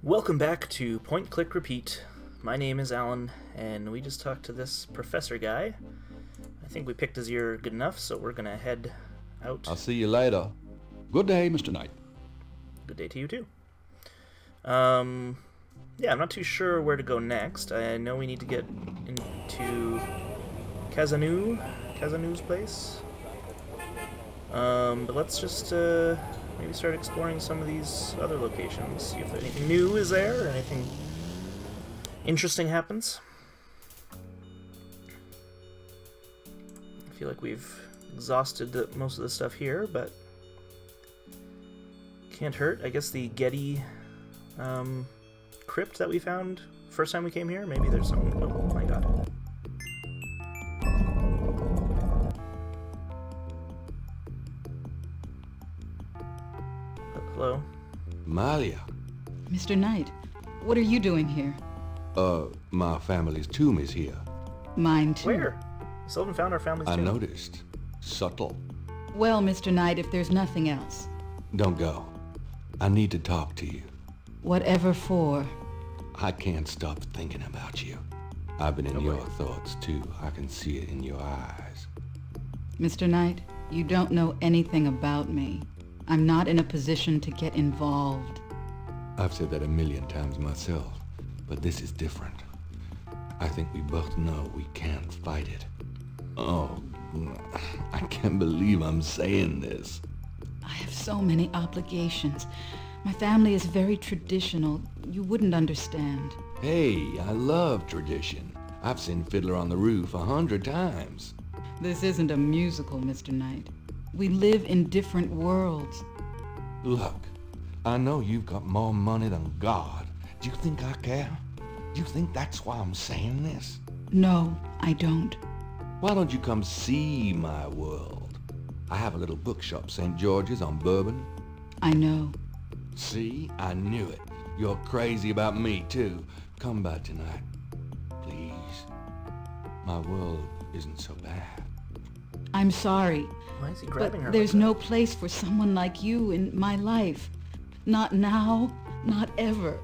Welcome back to Point Click Repeat. My name is Alan, and we just talked to this professor guy. I think we picked his ear good enough, so we're gonna head out. I'll see you later. Good day, Mr. Knight. Good day to you too. Yeah, I'm not too sure where to go next. I know we need to get into Kazanu's place. But let's just maybe start exploring some of these other locations. See if anything new is there, or anything interesting happens. I feel like we've exhausted most of the stuff here, but can't hurt. I guess the Getty crypt that we found first time we came here, maybe there's some... Oh my god. Hello? Malia. Mr. Knight, what are you doing here? My family's tomb is here. Mine too. Where? We still haven't found our family's I tomb. noticed. Subtle. Well, Mr. Knight, if there's nothing else. Don't go. I need to talk to you. Whatever for. I can't stop thinking about you. I've been in your thoughts too. I can see it in your eyes. Mr. Knight, you don't know anything about me. I'm not in a position to get involved. I've said that a million times myself, but this is different. I think we both know we can't fight it. Oh, I can't believe I'm saying this. I have so many obligations. My family is very traditional. You wouldn't understand. Hey, I love tradition. I've seen Fiddler on the Roof 100 times. This isn't a musical, Mr. Knight. We live in different worlds. Look, I know you've got more money than God. Do you think I care? Do you think that's why I'm saying this? No, I don't. Why don't you come see my world? I have a little bookshop, St. George's on Bourbon. I know. See? I knew it. You're crazy about me, too. Come by tonight. Please. My world isn't so bad. I'm sorry. Why is he grabbing her? But there's like that? no place for someone like you in my life. Not now, not ever.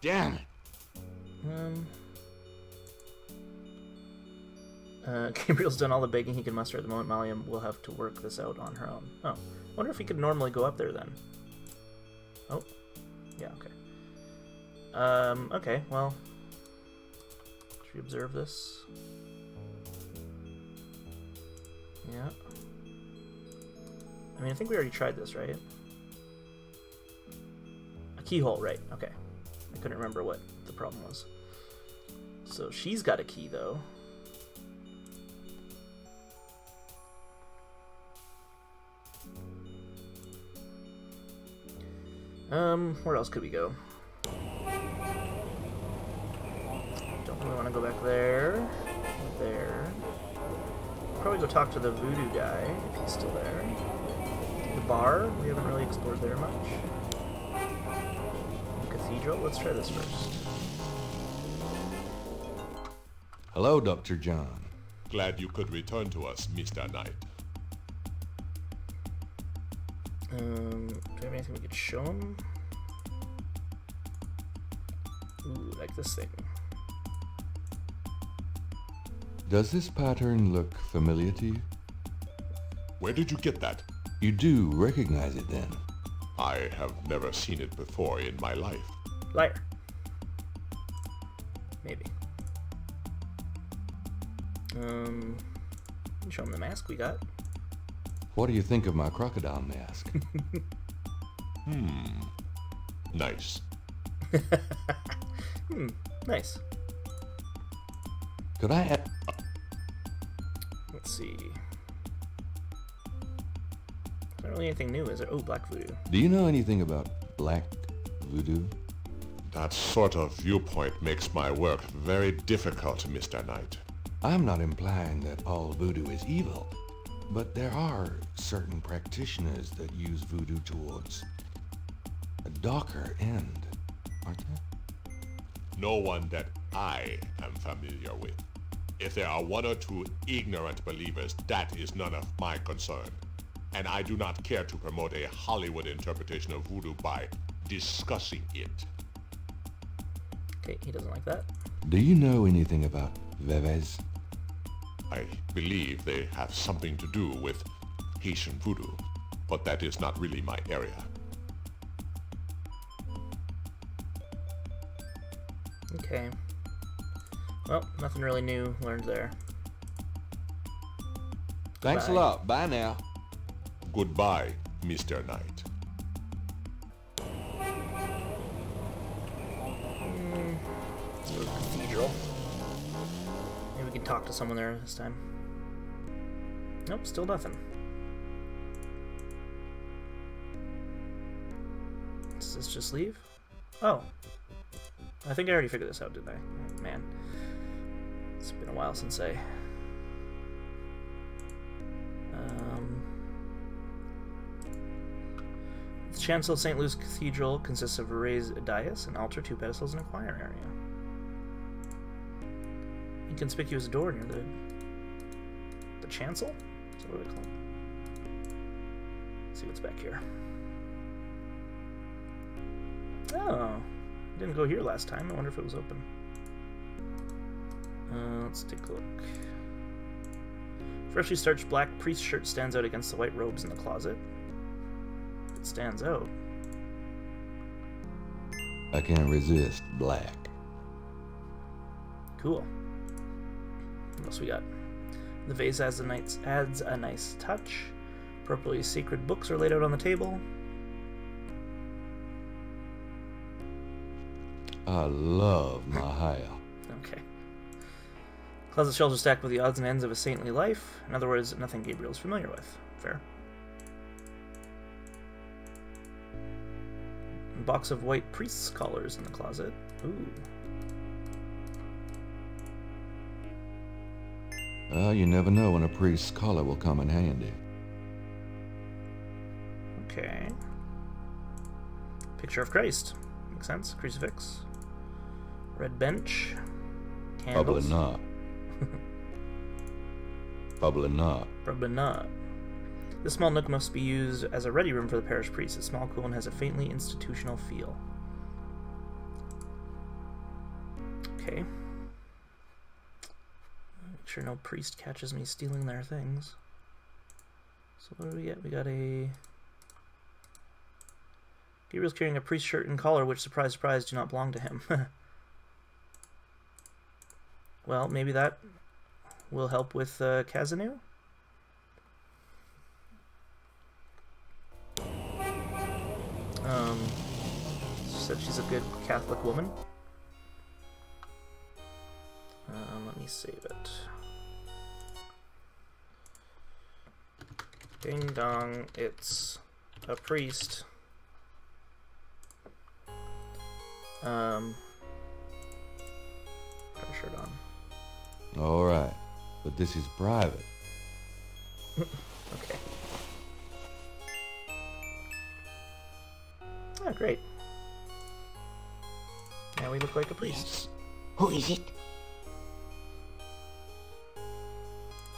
Damn it. Gabriel's done all the begging he can muster at the moment. Malia will have to work this out on her own. Oh, wonder if he could normally go up there then. Oh, yeah, okay. Okay, well, should we observe this? Yeah. I mean, I think we already tried this, right? A keyhole, right, okay. I couldn't remember what the problem was. So she's got a key, though. Where else could we go? Don't really want to go back there. There. Probably go talk to the voodoo guy, if he's still there. The bar, we haven't really explored there much. The cathedral, let's try this first. Hello, Dr. John. Glad you could return to us, Mr. Knight. Do we have anything we could show him? Ooh, like this thing. Does this pattern look familiar to you? Where did you get that? You do recognize it then? I have never seen it before in my life. Liar. Maybe. Show him the mask we got. What do you think of my crocodile mask? Nice. Nice. Could I add... Let's see. Not really anything new, is there? Oh, black voodoo. Do you know anything about black voodoo? That sort of viewpoint makes my work very difficult, Mr. Knight. I'm not implying that all voodoo is evil, but there are certain practitioners that use voodoo towards a darker end, aren't there? No one that I am familiar with. If there are one or two ignorant believers, that is none of my concern. And I do not care to promote a Hollywood interpretation of voodoo by discussing it. Okay, he doesn't like that. Do you know anything about Vevez? I believe they have something to do with Haitian voodoo, but that is not really my area. Okay. Well, nothing really new learned there. Thanks a Bye. lot. Bye now. Goodbye, Mr. Knight. Cathedral. Maybe we can talk to someone there this time. Nope, still nothing. Does this just leave? Oh. I think I already figured this out, didn't I? Oh, man. It's been a while since I... The chancel of St. Louis Cathedral consists of a raised dais, an altar, 2 pedestals, and a choir area. Inconspicuous door near the chancel? Is that what we call it? Let's see what's back here. Oh, didn't go here last time. I wonder if it was open. Let's take a look. Freshly starched black priest shirt stands out against the white robes in the closet. It stands out. I can't resist black. Cool. What else we got? The vase adds a nice touch. Appropriately sacred books are laid out on the table. I love Malia. Okay. Closet shelves are stacked with the odds and ends of a saintly life. In other words, nothing Gabriel's familiar with. Fair. A box of white priest's collars in the closet. Ooh. Well, you never know when a priest's collar will come in handy. Okay. Picture of Christ. Makes sense. Crucifix. Red bench. Probably Candles. not. Probably not. Probably not. This small nook must be used as a ready room for the parish priest. It's small, cool, and has a faintly institutional feel. Okay. Make sure no priest catches me stealing their things. So what do we get? We got a... Gabriel's carrying a priest shirt and collar, which, surprise, surprise, do not belong to him. Well, maybe that will help with Kazanu? She said she's a good Catholic woman. Let me save it. Ding dong, it's a priest. Put a shirt on. All right, but this is private. Okay. Oh, great. Now we look like a priest. Yes. Who is it?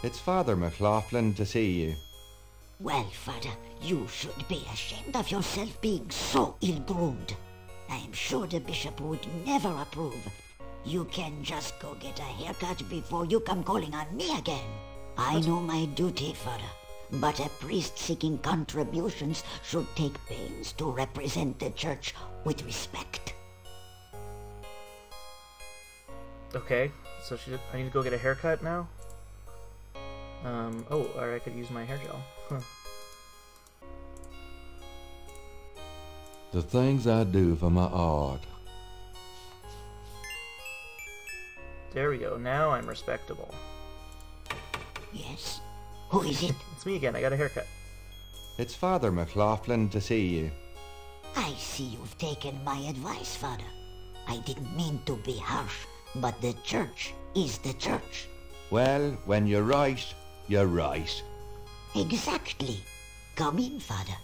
It's Father McLaughlin to see you. Well, Father, you should be ashamed of yourself being so ill-groomed. I am sure the bishop would never approve. You can just go get a haircut before you come calling on me again. I know my duty, Father, but a priest seeking contributions should take pains to represent the church with respect. Okay, so I need to go get a haircut now? Oh, or I could use my hair gel. Huh. The things I do for my art. There we go, now I'm respectable. Yes? Who is it? It's me again, I got a haircut. It's Father McLaughlin to see you. I see you've taken my advice, Father. I didn't mean to be harsh, but the church is the church. Well, when you're right, you're right. Exactly. Come in, Father.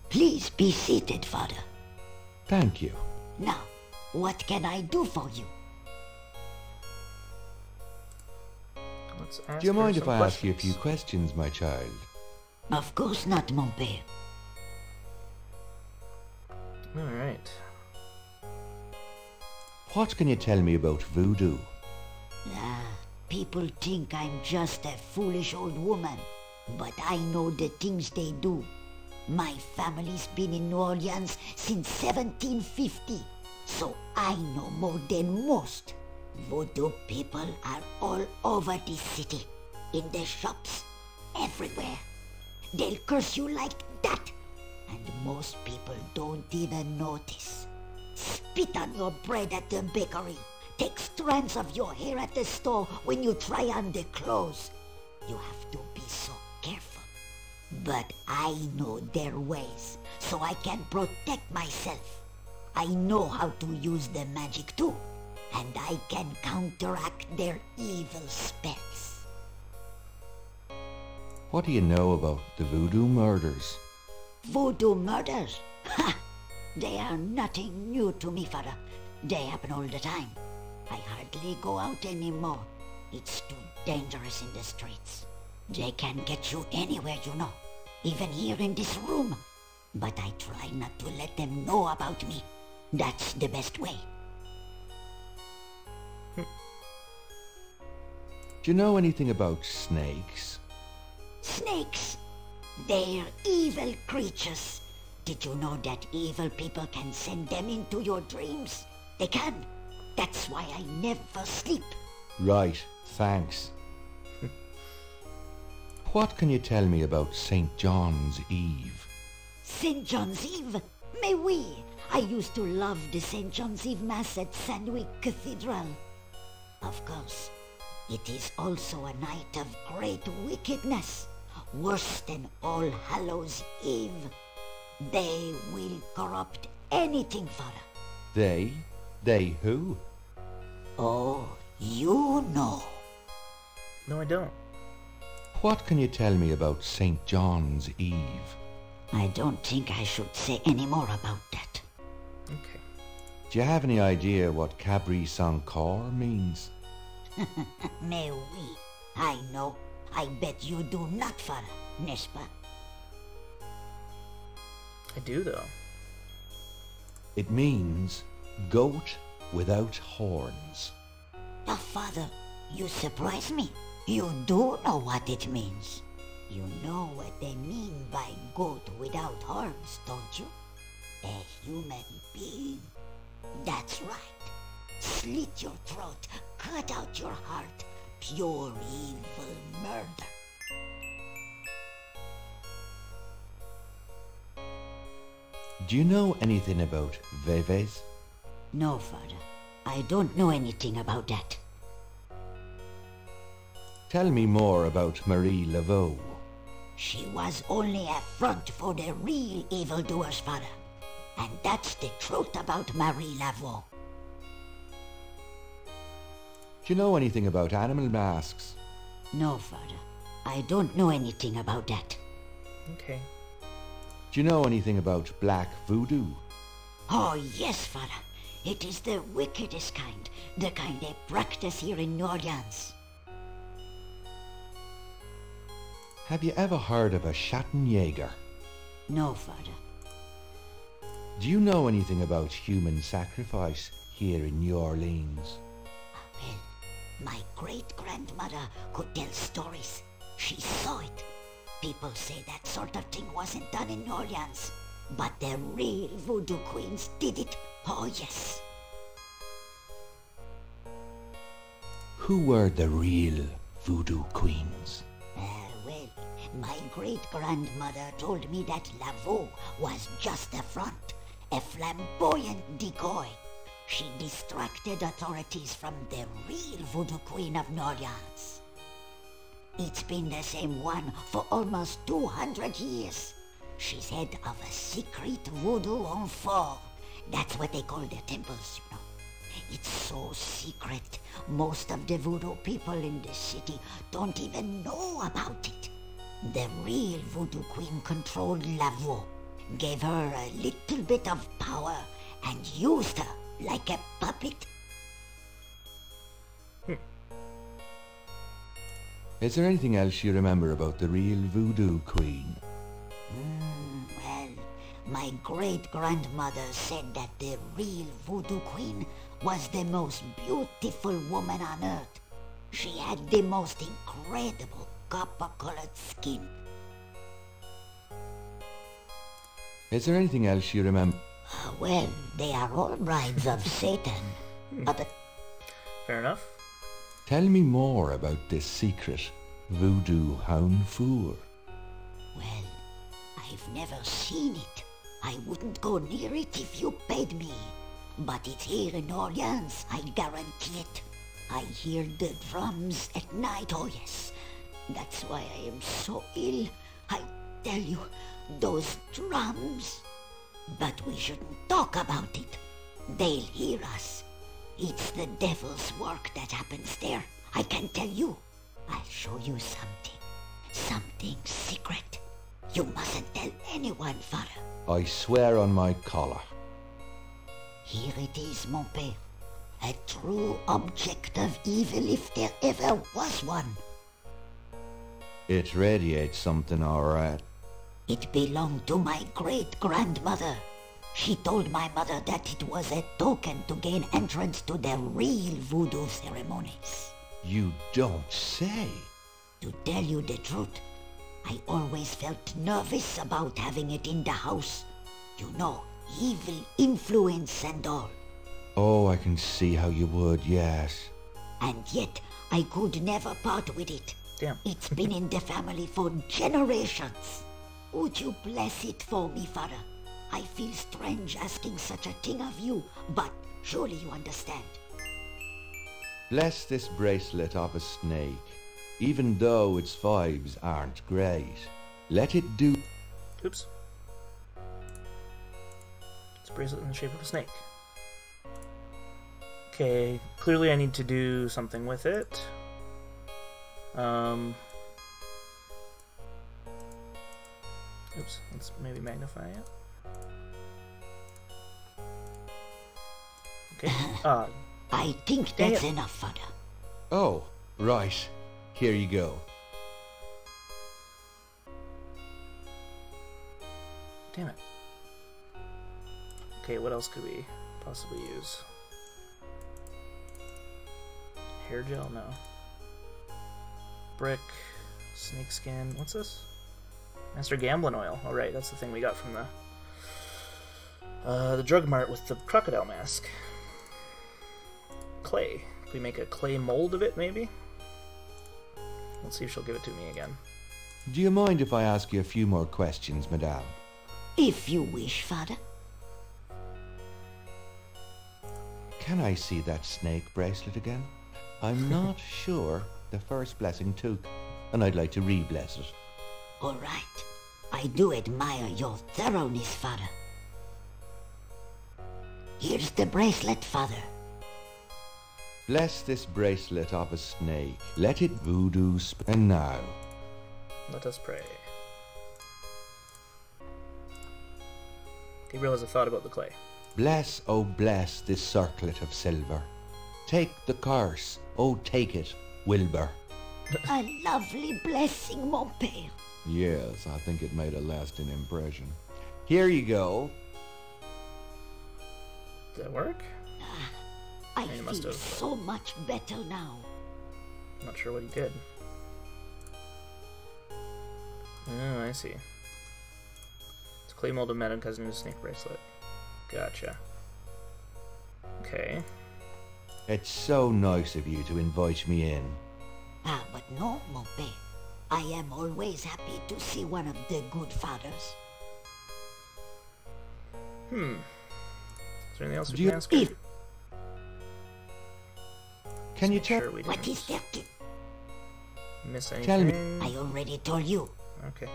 Please be seated, Father. Thank you. Now, what can I do for you? Let's ask Do you her mind if some I ask you a few questions. questions, my child? Of course not, mon père. Alright. What can you tell me about voodoo? People think I'm just a foolish old woman, but I know the things they do. My family's been in New Orleans since 1750, so I know more than most. Voodoo people are all over this city, in the shops, everywhere. They'll curse you like that, and most people don't even notice. Spit on your bread at the bakery. Take strands of your hair at the store when you try on the clothes. You have to be so careful. But I know their ways, so I can protect myself. I know how to use the magic too, and I can counteract their evil spells. What do you know about the voodoo murders? Voodoo murders? Ha! They are nothing new to me, father. They happen all the time. I hardly go out anymore. It's too dangerous in the streets. They can get you anywhere, you know. Even here in this room. But I try not to let them know about me. That's the best way. Do you know anything about snakes? Snakes? They're evil creatures. Did you know that evil people can send them into your dreams? They can. That's why I never sleep. Right, thanks. What can you tell me about St. John's Eve? St. John's Eve? Mais oui! I used to love the St. John's Eve Mass at Sandwick Cathedral. Of course, it is also a night of great wickedness, worse than All Hallows Eve. They will corrupt anything, Father. They? They who? Oh, you know. No, I don't. What can you tell me about St. John's Eve? I don't think I should say any more about that. Okay. Do you have any idea what Cabri sans corps means? Mais oui, I know. I bet you do not, Father, n'est-ce pas? I do, though. It means goat without horns. Oh, Father, you surprise me. You do know what it means. You know what they mean by goat without horns, don't you? A human being. That's right. Slit your throat, cut out your heart. Pure evil murder. Do you know anything about Veves? No, Father. I don't know anything about that. Tell me more about Marie Laveau. She was only a front for the real evildoers, Father. And that's the truth about Marie Laveau. Do you know anything about animal masks? No, Father. I don't know anything about that. Okay. Do you know anything about black voodoo? Oh, yes, Father. It is the wickedest kind. The kind they practice here in New Orleans. Have you ever heard of a Schattenjäger? No, Father. Do you know anything about human sacrifice here in New Orleans? Well, my great-grandmother could tell stories. She saw it. People say that sort of thing wasn't done in New Orleans. But the real voodoo queens did it. Oh, yes. Who were the real voodoo queens? Well, my great-grandmother told me that Laveau was just a front, a flamboyant decoy. She distracted authorities from the real voodoo queen of New Orleans. It's been the same one for almost 200 years. She's head of a secret voodoo enfant. That's what they call the temples, you know. It's so secret, most of the voodoo people in the city don't even know about it. The real voodoo queen controlled Laveau, gave her a little bit of power, and used her like a puppet. Is there anything else you remember about the real voodoo queen? Well, My great-grandmother said that the real voodoo queen was the most beautiful woman on earth. She had the most incredible copper-colored skin. Is there anything else you remember? Well, they are all brides of Satan. But Fair enough. Tell me more about this secret voodoo hound fool. well, I've never seen it. I wouldn't go near it if you paid me. But it's here in Orleans, I guarantee it. I hear the drums at night, oh yes. That's why I am so ill. I tell you, those drums. But we shouldn't talk about it. They'll hear us. It's the devil's work that happens there. I can tell you. I'll show you something. Something secret. You mustn't tell anyone, Father. I swear on my collar. Here it is, mon père. A true object of evil if there ever was one. It radiates something, all right. It belonged to my great-grandmother. She told my mother that it was a token to gain entrance to the real voodoo ceremonies. You don't say. To tell you the truth, I always felt nervous about having it in the house. You know, evil influence and all. Oh, I can see how you would, yes. And yet, I could never part with it. Damn. It's been in the family for generations. Would you bless it for me, Father? I feel strange asking such a thing of you, but surely you understand. Bless this bracelet of a snake, even though its vibes aren't great. Let it do... Oops. It's a bracelet in the shape of a snake. Okay, clearly I need to do something with it. Oops, let's maybe magnify it. Okay. I think Dang that's it. enough, Father. Oh, right. Here you go. Damn it. Okay, what else could we possibly use? Hair gel? No. Brick. Snake skin. What's this? Master Gamblin oil. Oh, right, that's the thing we got from the drug mart with the crocodile mask. Clay. Can we make a clay mold of it, maybe? Let's see if she'll give it to me again. Do you mind if I ask you a few more questions, madame? If you wish, Father. Can I see that snake bracelet again? I'm not sure the first blessing took, and I'd like to re-bless it. All right. I do admire your thoroughness, Father. Here's the bracelet, Father. Bless this bracelet of a snake. Let it voodoo and now. Let us pray. Gabriel has a thought about the clay. Bless, oh bless this circlet of silver. Take the curse, oh take it, Wilbur. A lovely blessing, mon père. Yes, I think it made a lasting impression. Here you go. Did that work? I you must feel have. so much better now. I'm not sure what he did. Oh, I see. It's a clay mold of Madame Cousin's snake bracelet. Gotcha. Okay. It's so nice of you to invite me in. Ah, but no, mon père. I am always happy to see one of the good fathers. Is there anything else we Do you- can ask her? Can you Make tell? sure we What didn't is there to... miss anything? Tell me. I already told you. Okay.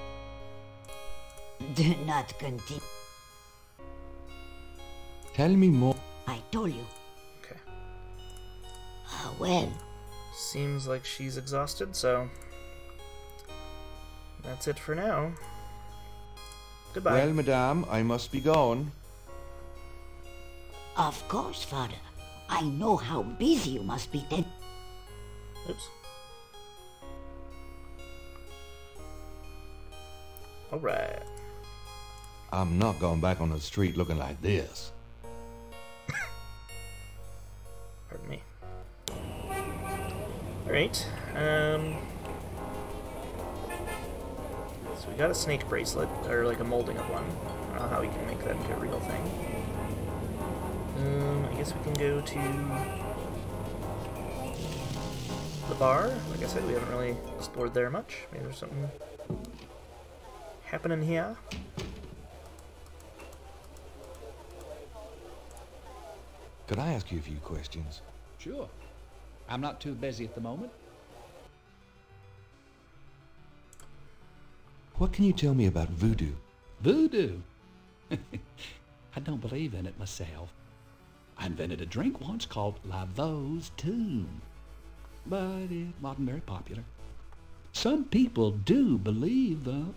Do not continue. Tell me more. I told you. Okay. Ah, well, Seems like she's exhausted, so that's it for now. Goodbye. Well, madame, I must be going. of course, Father. I know how busy you must be then. Oops. Alright. I'm not going back on the street looking like this. Pardon me. Alright, so we got a snake bracelet, or like a molding of one. I don't know how we can make that into a real thing. I guess we can go to the bar. Like I said, we haven't really explored there much. Maybe there's something happening here. Could I ask you a few questions? Sure. I'm not too busy at the moment. What can you tell me about voodoo? Voodoo? I don't believe in it myself. I invented a drink once called Laveau's Tomb, but it wasn't very popular. Some people do believe, though.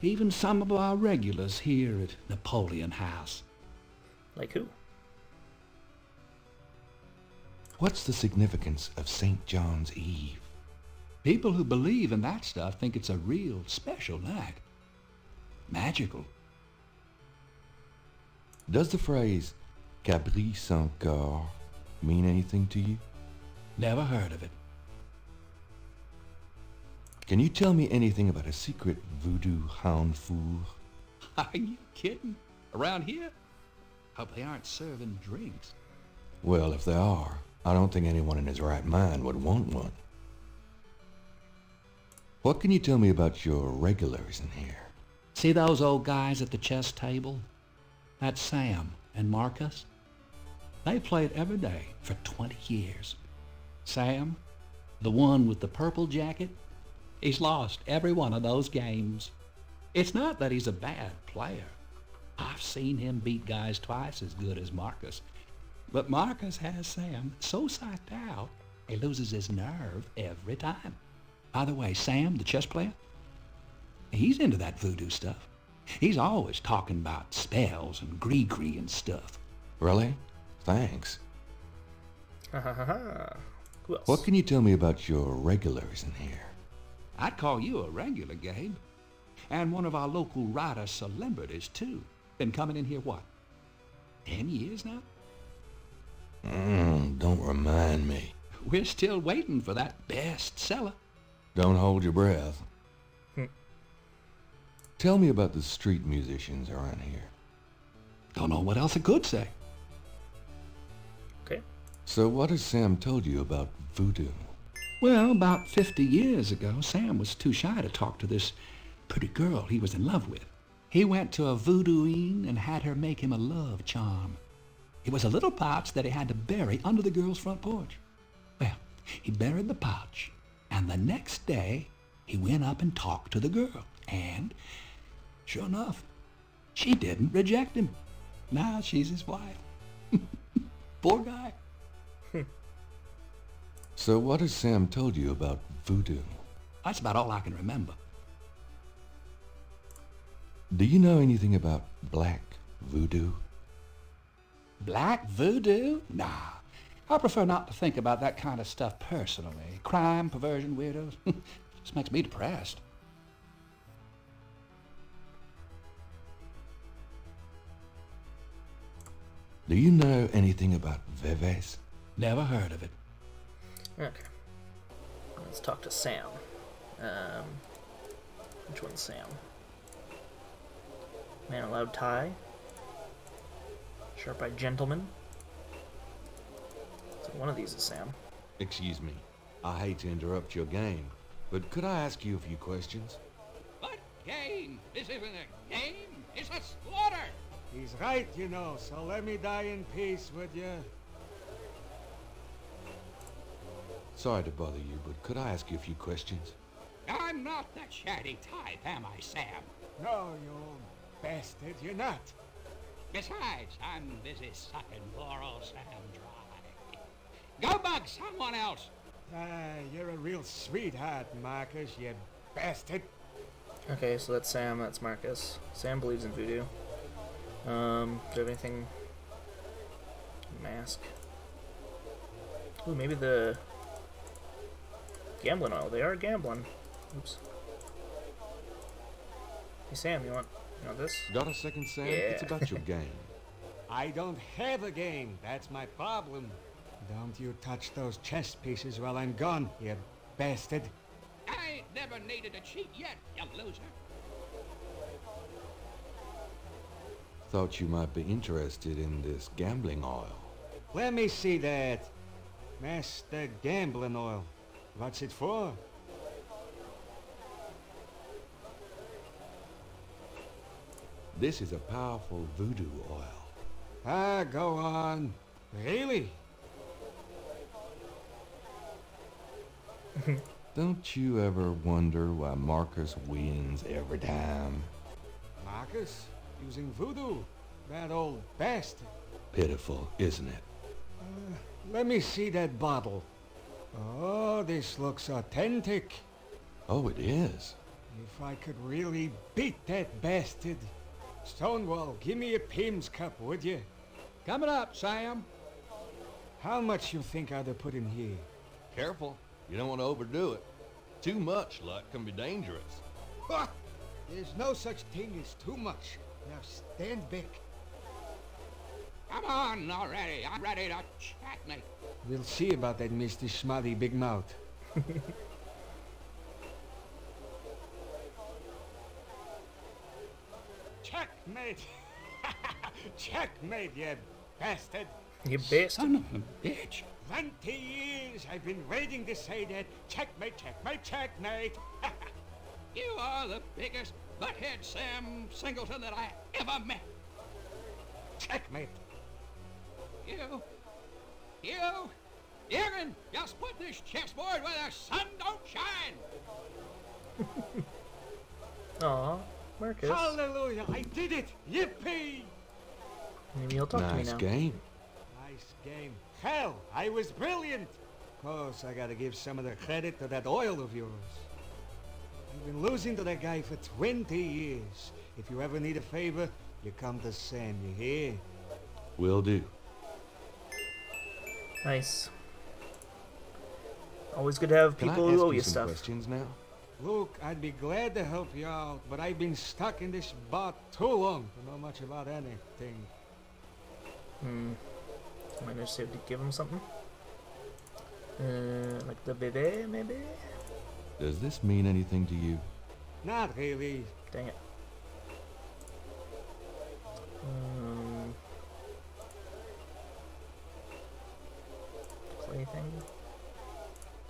Even some of our regulars here at Napoleon House. Like who? What's the significance of St. John's Eve? People who believe in that stuff think it's a real special night. Magical. Does the phrase Gabriel sans corps mean anything to you? Never heard of it. Can you tell me anything about a secret voodoo hound fool? Are you kidding? Around here? Hope they aren't serving drinks. Well, if they are, I don't think anyone in his right mind would want one. What can you tell me about your regulars in here? See those old guys at the chess table? That's Sam and Marcus. They played every day for 20 years. Sam, the one with the purple jacket, he's lost every one of those games. It's not that he's a bad player. I've seen him beat guys twice as good as Marcus. But Marcus has Sam so psyched out, he loses his nerve every time. By the way, Sam, the chess player, he's into that voodoo stuff. He's always talking about spells and gree-gree and stuff. Really? Thanks. Ha ha ha ha. Who else? What can you tell me about your regulars in here? I'd call you a regular, Gabe. And one of our local writer celebrities, too. Been coming in here, what, 10 years now? Don't remind me. We're still waiting for that bestseller. Don't hold your breath. Hmm. Tell me about the street musicians around here. Don't know what else I could say. Okay. So what has Sam told you about voodoo? Well, about 50 years ago, Sam was too shy to talk to this pretty girl he was in love with. He went to a voodooine and had her make him a love charm. It was a little pouch that he had to bury under the girl's front porch. Well, he buried the pouch, and the next day, he went up and talked to the girl. And, sure enough, she didn't reject him. Now she's his wife. Poor guy. So what has Sam told you about voodoo? That's about all I can remember. Do you know anything about black voodoo? Black voodoo? Nah. I prefer not to think about that kind of stuff personally. Crime, perversion, weirdos. Just makes me depressed. Do you know anything about Veves? Never heard of it. Okay. Let's talk to Sam. Which one's Sam? Man, a loud tie. Sharp-eyed gentleman. So one of these is Sam. Excuse me. I hate to interrupt your game, but could I ask you a few questions? What game? This isn't a game. It's a slaughter. He's right, you know, so let me die in peace, would you? Sorry to bother you, but could I ask you a few questions? I'm not the chatty type, am I, Sam? No, you old bastard, you're not. Besides, I'm busy sucking poor old Sam dry. Go bug someone else. You're a real sweetheart, Marcus, you bastard. Okay, so that's Sam, that's Marcus. Sam believes in voodoo. Do you have anything? Mask. Ooh, maybe the gambling oil. They are gambling. Oops. Hey Sam, you want Now this? Got a second, Sam? Yeah. It's about your game. I don't have a game. That's my problem. Don't you touch those chess pieces while I'm gone, you bastard. I ain't never needed to cheat yet, you loser. Thought you might be interested in this gambling oil. Let me see that. Master Gambling Oil. What's it for? This is a powerful voodoo oil. Ah, go on. Really? Don't you ever wonder why Marcus wins every time? Marcus? Using voodoo? That old bastard. Pitiful, isn't it? Let me see that bottle. Oh, this looks authentic. Oh, it is. If I could really beat that bastard. Stonewall, give me a Pim's cup, would you? Coming up, Sam. How much you think I'd have put in here? Careful. You don't want to overdo it. Too much luck can be dangerous. Ha! There's no such thing as too much. Now stand back. Come on already. I'm ready to checkmate. We'll see about that, Mr. Schmutty Big Mouth. Checkmate! Checkmate, you bastard! You bastard. Son of a bitch. 20 years I've been waiting to say that. Checkmate, checkmate, checkmate! You are the biggest butthead Sam Singleton that I ever met. Checkmate! You can just put this chessboard where the sun don't shine. Aw, Marcus. Hallelujah! I did it! Yippee! Maybe he'll talk to me Nice now. game. Nice game. Hell, I was brilliant! Of course, I gotta give some of the credit to that oil of yours. I've been losing to that guy for 20 years. If you ever need a favor, you come to Sam, you hear? Will do. Nice. Always good to have Can people I ask who owe you you some stuff. questions now? Look, I'd be glad to help you out, but I've been stuck in this bot too long to know much about anything. Might just have to give him something. Like the bébé, maybe? Does this mean anything to you? Not really. Dang it. Clay thing?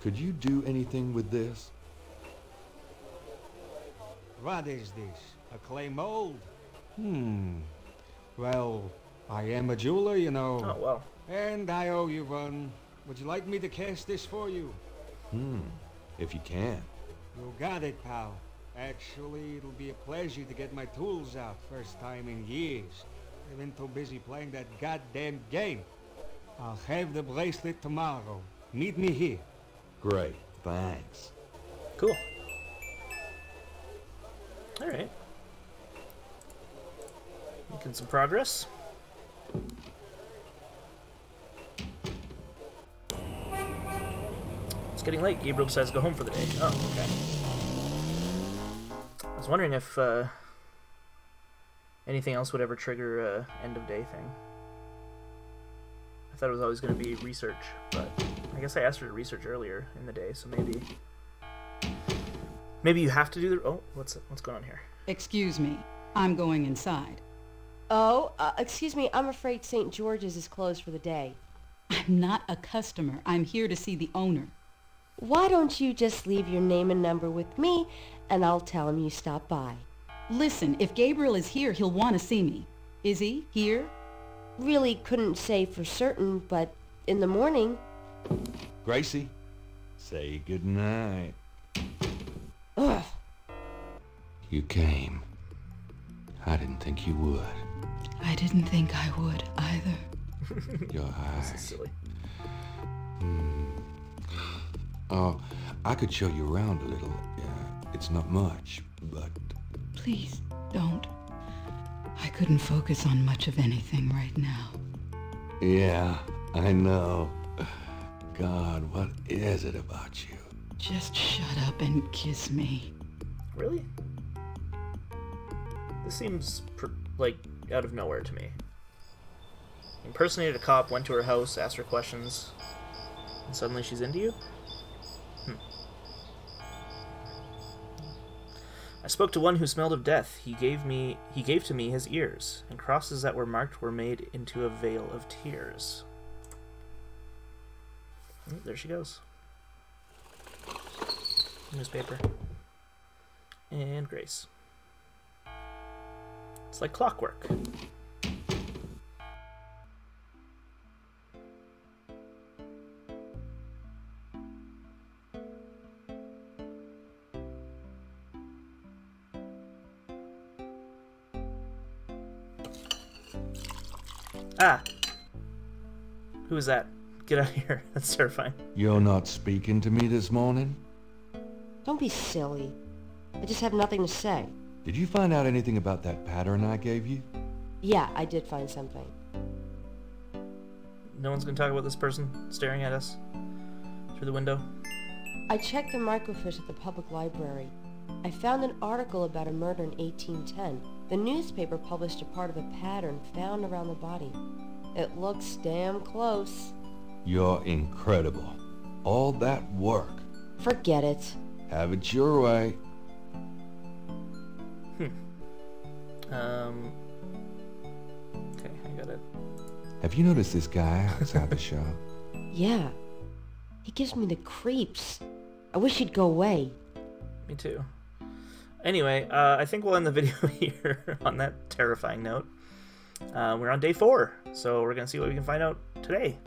Could you do anything with this? What is this? A clay mold? Well, I am a jeweler, you know. Oh, well. And I owe you one. Would you like me to cast this for you? If you can. You got it, pal. Actually, it'll be a pleasure to get my tools out. First time in years. I've been too busy playing that goddamn game. I'll have the bracelet tomorrow. Meet me here. Great, thanks. Cool. Alright. Making some progress. It's getting late. Gabriel decides to go home for the day. Oh, okay. I was wondering if anything else would ever trigger end of day thing. I thought it was always going to be research, but I guess I asked her to research earlier in the day, so maybe you have to do the... Oh, what's going on here? Excuse me. I'm going inside. Oh, excuse me, I'm afraid St. George's is closed for the day. I'm not a customer. I'm here to see the owner. Why don't you just leave your name and number with me, and I'll tell him you stopped by. Listen, if Gabriel is here, he'll want to see me. Is he here? Really couldn't say for certain, but in the morning... Gracie, say goodnight. Ugh. You came. I didn't think you would. I didn't think I would either. Your This is eyes. silly. Oh, I could show you around a little. Yeah, it's not much, but... Please, don't. I couldn't focus on much of anything right now. Yeah, I know. God, what is it about you? Just shut up and kiss me. Really? This seems, like, out of nowhere to me. Impersonated a cop, went to her house, asked her questions, and suddenly she's into you? I spoke to one who smelled of death. He gave to me his ears, and crosses that were marked were made into a veil of tears. There she goes. Newspaper. And Grace. It's like clockwork. Ah! Who is that? Get out of here. That's terrifying. You're not speaking to me this morning? Don't be silly. I just have nothing to say. Did you find out anything about that pattern I gave you? Yeah, I did find something. No one's gonna talk about this person staring at us through the window? I checked the microfiche at the public library. I found an article about a murder in 1810. The newspaper published a part of a pattern found around the body. It looks damn close. You're incredible. All that work. Forget it. Have it your way. Okay, I got it. Have you noticed this guy outside the shop? Yeah. He gives me the creeps. I wish he'd go away. Me too. Anyway, I think we'll end the video here on that terrifying note. We're on day 4, so we're going to see what we can find out today.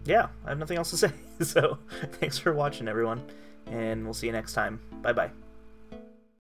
Yeah, I have nothing else to say. So, thanks for watching, everyone, and we'll see you next time. Bye-bye.